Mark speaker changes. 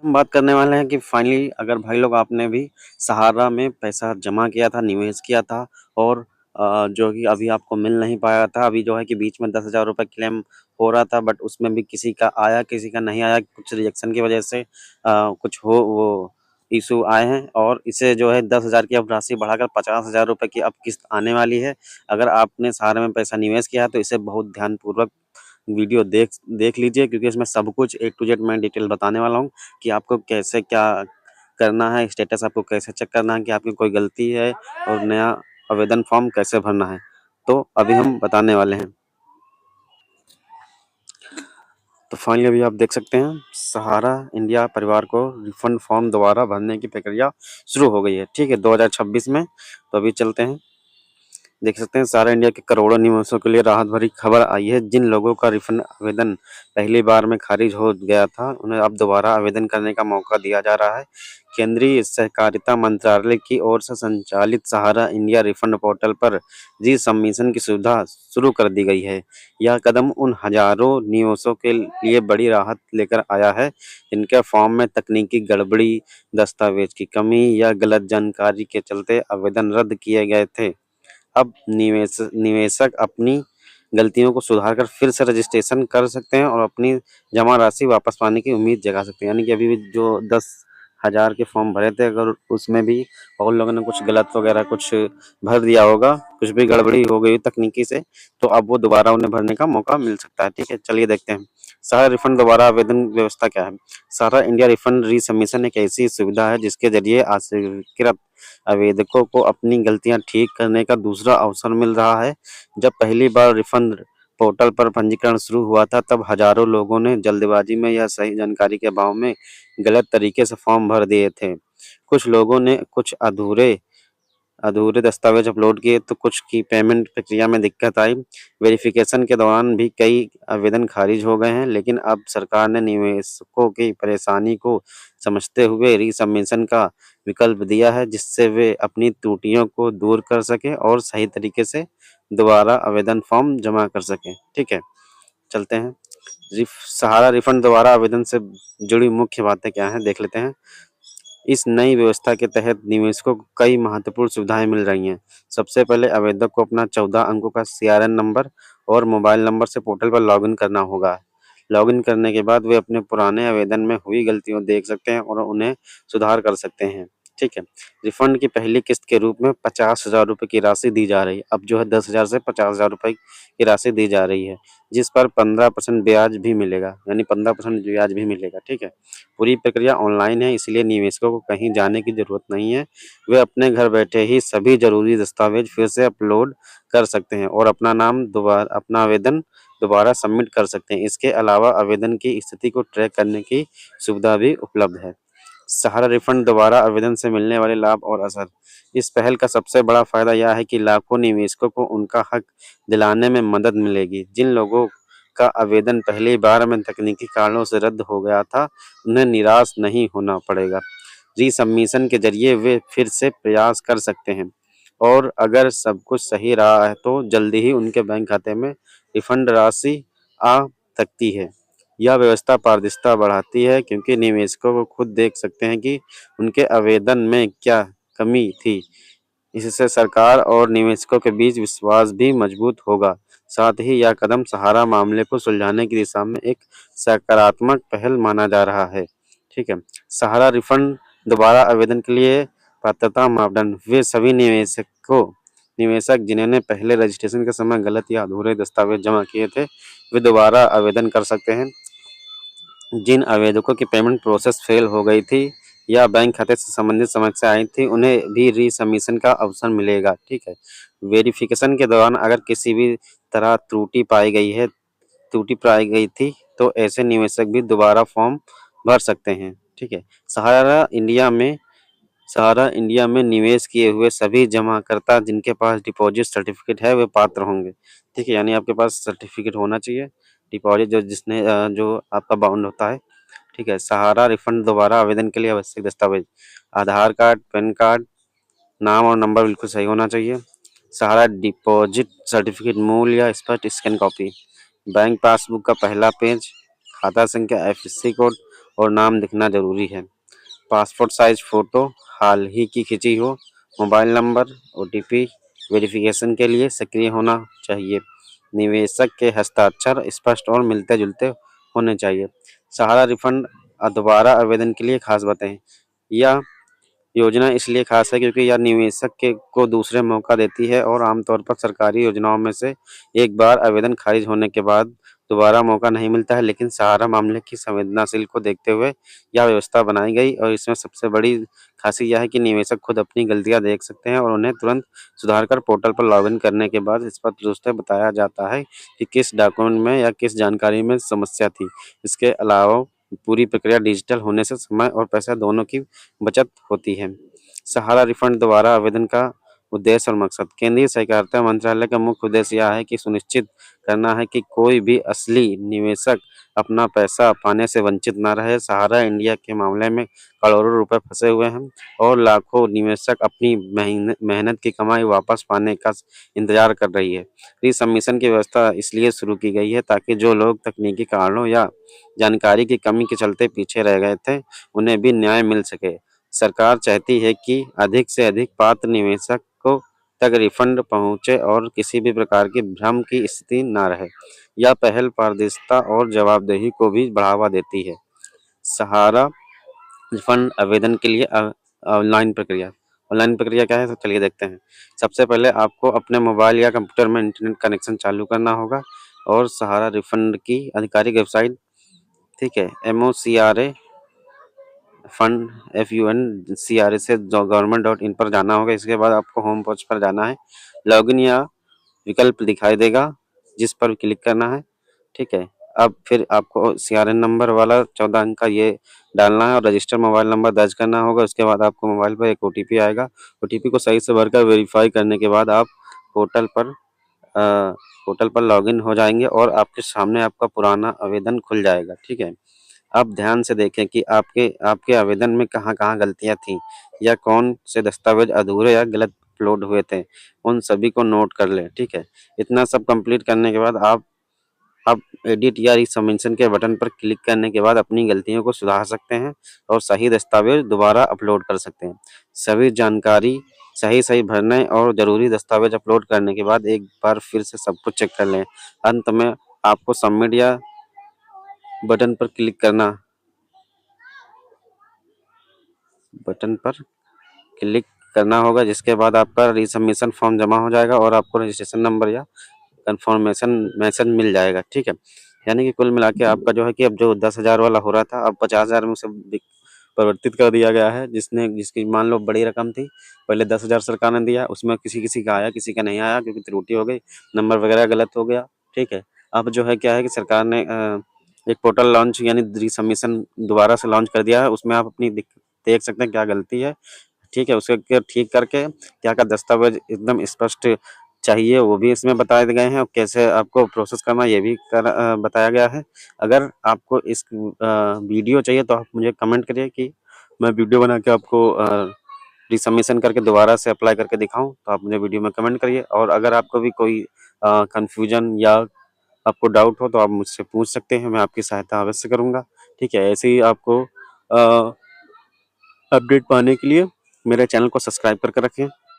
Speaker 1: हम बात करने वाले हैं कि फाइनली अगर भाई लोग आपने भी सहारा में पैसा जमा किया था, निवेश किया था और जो कि अभी आपको मिल नहीं पाया था, अभी जो है कि बीच में 10,000 रुपए क्लेम हो रहा था, बट उसमें भी किसी का आया, किसी का नहीं आया, कुछ रिजेक्शन की वजह से कुछ हो वो इशू आए हैं और इसे जो है 10,000 की अब राशि बढ़ाकर 50,000 रुपए की अब किस्त आने वाली है। अगर आपने सहारा में पैसा निवेश किया है तो इसे बहुत ध्यानपूर्वक वीडियो देख देख लीजिए, क्योंकि इसमें सब कुछ ए टू जेड मैं डिटेल बताने वाला हूँ कि आपको कैसे क्या करना है, स्टेटस आपको कैसे चेक करना है कि आपकी कोई गलती है और नया आवेदन फॉर्म कैसे भरना है। तो अभी हम बताने वाले हैं। तो फाइनली अभी आप देख सकते हैं सहारा इंडिया परिवार को रिफंड फॉर्म दोबारा भरने की प्रक्रिया शुरू हो गई है, ठीक है, 2026 में। तो अभी चलते हैं, देख सकते हैं सारा इंडिया के करोड़ों निवासियों के लिए राहत भरी खबर आई है। जिन लोगों का रिफंड आवेदन पहली बार में खारिज हो गया था, उन्हें अब दोबारा आवेदन करने का मौका दिया जा रहा है। केंद्रीय सहकारिता मंत्रालय की ओर से संचालित सहारा इंडिया रिफंड पोर्टल पर री सबमिशन की सुविधा शुरू कर दी गई है। यह कदम उन हजारों निवासियों के लिए बड़ी राहत लेकर आया है जिनके फॉर्म में तकनीकी गड़बड़ी, दस्तावेज की कमी या गलत जानकारी के चलते आवेदन रद्द किए गए थे। अब निवेशक अपनी गलतियों को सुधार कर फिर से रजिस्ट्रेशन कर सकते हैं और अपनी जमा राशि वापस पाने की उम्मीद जगा सकते हैं। यानी कि अभी भी जो 10,000 के फॉर्म भरे थे, अगर उसमें भी और लोगों ने कुछ गलत वगैरह कुछ भर दिया होगा, कुछ भी गड़बड़ी हो गई तकनीकी से, तो अब वो दोबारा उन्हें भरने का मौका मिल सकता है। ठीक है, चलिए देखते हैं सारा रिफंड दोबारा आवेदन व्यवस्था क्या है। सारा इंडिया रिफंड री सबमिशन एक ऐसी सुविधा है जिसके जरिए अस्वीकृत आवेदकों को अपनी गलतियां ठीक करने का दूसरा अवसर मिल रहा है। जब पहली बार रिफंड पोर्टल पर पंजीकरण शुरू हुआ था, तब हजारों लोगों ने जल्दबाजी में या सही जानकारी के अभाव में गलत तरीके से फॉर्म भर दिए थे। कुछ लोगों ने कुछ अधूरे अधूरे दस्तावेज अपलोड किए तो कुछ की पेमेंट प्रक्रिया में दिक्कत आई। वेरिफिकेशन के दौरान भी कई आवेदन खारिज हो गए हैं, लेकिन अब सरकार ने निवेशकों की परेशानी को समझते हुए रीसबमिशन का विकल्प दिया है, जिससे वे अपनी त्रुटियों को दूर कर सकें और सही तरीके से दोबारा आवेदन फॉर्म जमा कर सकें। ठीक है, चलते हैं सहारा रिफंड दोबारा आवेदन से जुड़ी मुख्य बातें क्या हैं, देख लेते हैं। इस नई व्यवस्था के तहत निवेशकों को कई महत्वपूर्ण सुविधाएं मिल रही हैं। सबसे पहले आवेदक को अपना 14 अंकों का सीआरएन नंबर और मोबाइल नंबर से पोर्टल पर लॉगिन करना होगा। लॉगिन करने के बाद वे अपने पुराने आवेदन में हुई गलतियों देख सकते हैं और उन्हें सुधार कर सकते हैं। ठीक है, रिफंड की पहली किस्त के रूप में 50,000 रुपये की राशि दी जा रही है। अब जो है 10,000 से 50,000 रुपये की राशि दी जा रही है, जिस पर 15% ब्याज भी मिलेगा, यानी 15% ब्याज भी मिलेगा। ठीक है, पूरी प्रक्रिया ऑनलाइन है, इसलिए निवेशकों को कहीं जाने की ज़रूरत नहीं है। वे अपने घर बैठे ही सभी ज़रूरी दस्तावेज फिर से अपलोड कर सकते हैं और अपना आवेदन दोबारा सबमिट कर सकते हैं। इसके अलावा आवेदन की स्थिति को ट्रैक करने की सुविधा भी उपलब्ध है। सहारा रिफंड दोबारा आवेदन से मिलने वाले लाभ और असर। इस पहल का सबसे बड़ा फायदा यह है कि लाखों निवेशकों को उनका हक दिलाने में मदद मिलेगी। जिन लोगों का आवेदन पहली बार में तकनीकी कारणों से रद्द हो गया था, उन्हें निराश नहीं होना पड़ेगा। री-सबमिशन के जरिए वे फिर से प्रयास कर सकते हैं और अगर सब कुछ सही रहा है तो जल्दी ही उनके बैंक खाते में रिफंड राशि आ सकती है। यह व्यवस्था पारदर्शिता बढ़ाती है क्योंकि निवेशकों को खुद देख सकते हैं कि उनके आवेदन में क्या कमी थी। इससे सरकार और निवेशकों के बीच विश्वास भी मजबूत होगा। साथ ही यह कदम सहारा मामले को सुलझाने की दिशा में एक सकारात्मक पहल माना जा रहा है। ठीक है, सहारा रिफंड दोबारा आवेदन के लिए पात्रता मापदंड। वे सभी निवेशक जिन्होंने पहले रजिस्ट्रेशन के समय गलत या अधूरे दस्तावेज जमा किए थे, वे दोबारा आवेदन कर सकते हैं। जिन आवेदकों की पेमेंट प्रोसेस फेल हो गई थी या बैंक खाते से संबंधित समस्या आई थी, उन्हें भी री-सबमिशन का अवसर मिलेगा। ठीक है, वेरिफिकेशन के दौरान अगर किसी भी तरह त्रुटि पाई गई थी, तो ऐसे निवेशक भी दोबारा फॉर्म भर सकते हैं। ठीक है, सहारा इंडिया में निवेश किए हुए सभी जमाकर्ता जिनके पास डिपॉजिट सर्टिफिकेट है, वे पात्र होंगे। ठीक है, यानी आपके पास सर्टिफिकेट होना चाहिए डिपॉजिट जो आपका बाउंड होता है। ठीक है, सहारा रिफंड दोबारा आवेदन के लिए आवश्यक दस्तावेज: आधार कार्ड, पैन कार्ड, नाम और नंबर बिल्कुल सही होना चाहिए। सहारा डिपॉजिट सर्टिफिकेट मूल या स्पष्ट स्कैन कॉपी, बैंक पासबुक का पहला पेज, खाता संख्या, एफएससी कोड और नाम दिखना जरूरी है। पासपोर्ट साइज फोटो हाल ही की खींची हो। मोबाइल नंबर ओटीपी वेरिफिकेशन के लिए सक्रिय होना चाहिए। निवेशक के हस्ताक्षर स्पष्ट और मिलते जुलते होने चाहिए। सहारा रिफंड दोबारा आवेदन के लिए खास बातें। यह योजना इसलिए खास है क्योंकि यह निवेशक के को दूसरे मौका देती है और आमतौर पर सरकारी योजनाओं में से एक बार आवेदन खारिज होने के बाद दोबारा मौका नहीं मिलता है, लेकिन सहारा मामले की संवेदनशील को देखते हुए यह व्यवस्था बनाई गई और इसमें सबसे बड़ी खासी यह है कि निवेशक खुद अपनी गलतियां देख सकते हैं और उन्हें तुरंत सुधार कर पोर्टल पर लॉगिन करने के बाद स्पष्ट रूप से बताया जाता है कि किस डॉक्यूमेंट में या किस जानकारी में समस्या थी। इसके अलावा पूरी प्रक्रिया डिजिटल होने से समय और पैसा दोनों की बचत होती है। सहारा रिफंड दोबारा आवेदन का उद्देश्य और मकसद। केंद्रीय सहकारिता मंत्रालय का मुख्य उद्देश्य यह है कि सुनिश्चित करना है कि कोई भी असली निवेशक अपना पैसा पाने से वंचित न रहे। सहारा इंडिया के मामले में करोड़ों रुपए फंसे हुए हैं और लाखों निवेशक अपनी मेहनत की कमाई वापस पाने का इंतजार कर रही है। रिसबमिशन की व्यवस्था इसलिए शुरू की गई है ताकि जो लोग तकनीकी कारणों या जानकारी की कमी के चलते पीछे रह गए थे, उन्हें भी न्याय मिल सके। सरकार चाहती है कि अधिक से अधिक पात्र निवेशक को तक रिफंड पहुंचे और किसी भी प्रकार की भ्रम की स्थिति न रहे। यह पहल पारदर्शिता और जवाबदेही को भी बढ़ावा देती है। सहारा रिफंड आवेदन के लिए ऑनलाइन प्रक्रिया। ऑनलाइन प्रक्रिया क्या है, तो चलिए देखते हैं। सबसे पहले आपको अपने मोबाइल या कंप्यूटर में इंटरनेट कनेक्शन चालू करना होगा और सहारा रिफंड की आधिकारिक वेबसाइट, ठीक है, MOCRA फंड FUNCRA से government.in पर जाना होगा। इसके बाद आपको होम पेज पर जाना है। लॉगिन या विकल्प दिखाई देगा जिस पर क्लिक करना है, ठीक है। अब फिर आपको CRN नंबर वाला 14 अंक का ये डालना है और रजिस्टर मोबाइल नंबर दर्ज करना होगा। उसके बाद आपको मोबाइल पर एक OTP आएगा। OTP को सही से भरकर वेरीफाई करने के बाद आप पोर्टल पर पोर्टल पर लॉगिन हो जाएंगे और आपके सामने आपका पुराना आवेदन खुल जाएगा, ठीक है। आप ध्यान से देखें कि आपके आपके आवेदन में कहाँ-कहाँ गलतियाँ थीं या कौन से दस्तावेज अधूरे या गलत अपलोड हुए थे, उन सभी को नोट कर लें, ठीक है। इतना सब कंप्लीट करने के बाद आप एडिट या रिसबमिशन के बटन पर क्लिक करने के बाद अपनी गलतियों को सुधार सकते हैं और सही दस्तावेज दोबारा अपलोड कर सकते हैं। सभी जानकारी सही-सही भरने और ज़रूरी दस्तावेज अपलोड करने के बाद एक बार फिर से सब कुछ चेक कर लें। अंत में आपको सबमिट या बटन पर क्लिक करना बटन पर क्लिक करना होगा, जिसके बाद आपका रिसबमिशन फॉर्म जमा हो जाएगा और आपको रजिस्ट्रेशन नंबर या कंफर्मेशन मैसेज मिल जाएगा, ठीक है। यानी कि कुल मिला के आपका जो है कि अब जो 10,000 वाला हो रहा था, अब 50,000 में उसे परिवर्तित कर दिया गया है। जिसकी मान लो बड़ी रकम थी, पहले 10,000 सरकार ने दिया, उसमें किसी किसी का आया, किसी का नहीं आया क्योंकि त्रुटि हो गई, नंबर वगैरह गलत हो गया, ठीक है। अब जो है क्या है कि सरकार ने एक पोर्टल लॉन्च यानी रिसबमिशन दोबारा से लॉन्च कर दिया है। उसमें आप अपनी देख सकते हैं क्या गलती है, ठीक है। उसके ठीक करके क्या-क्या दस्तावेज एकदम स्पष्ट चाहिए वो भी इसमें बताए गए हैं और कैसे आपको प्रोसेस करना है ये भी बताया गया है। अगर आपको इस वीडियो चाहिए तो आप मुझे कमेंट करिए कि मैं वीडियो बना के आपको रिसबमिशन करके दोबारा से अप्लाई करके दिखाऊँ, तो आप मुझे वीडियो में कमेंट करिए। और अगर आपको भी कोई कन्फ्यूजन या आपको डाउट हो तो आप मुझसे पूछ सकते हैं, मैं आपकी सहायता अवश्य करूँगा, ठीक है। ऐसे ही आपको अपडेट पाने के लिए मेरे चैनल को सब्सक्राइब करके रखें।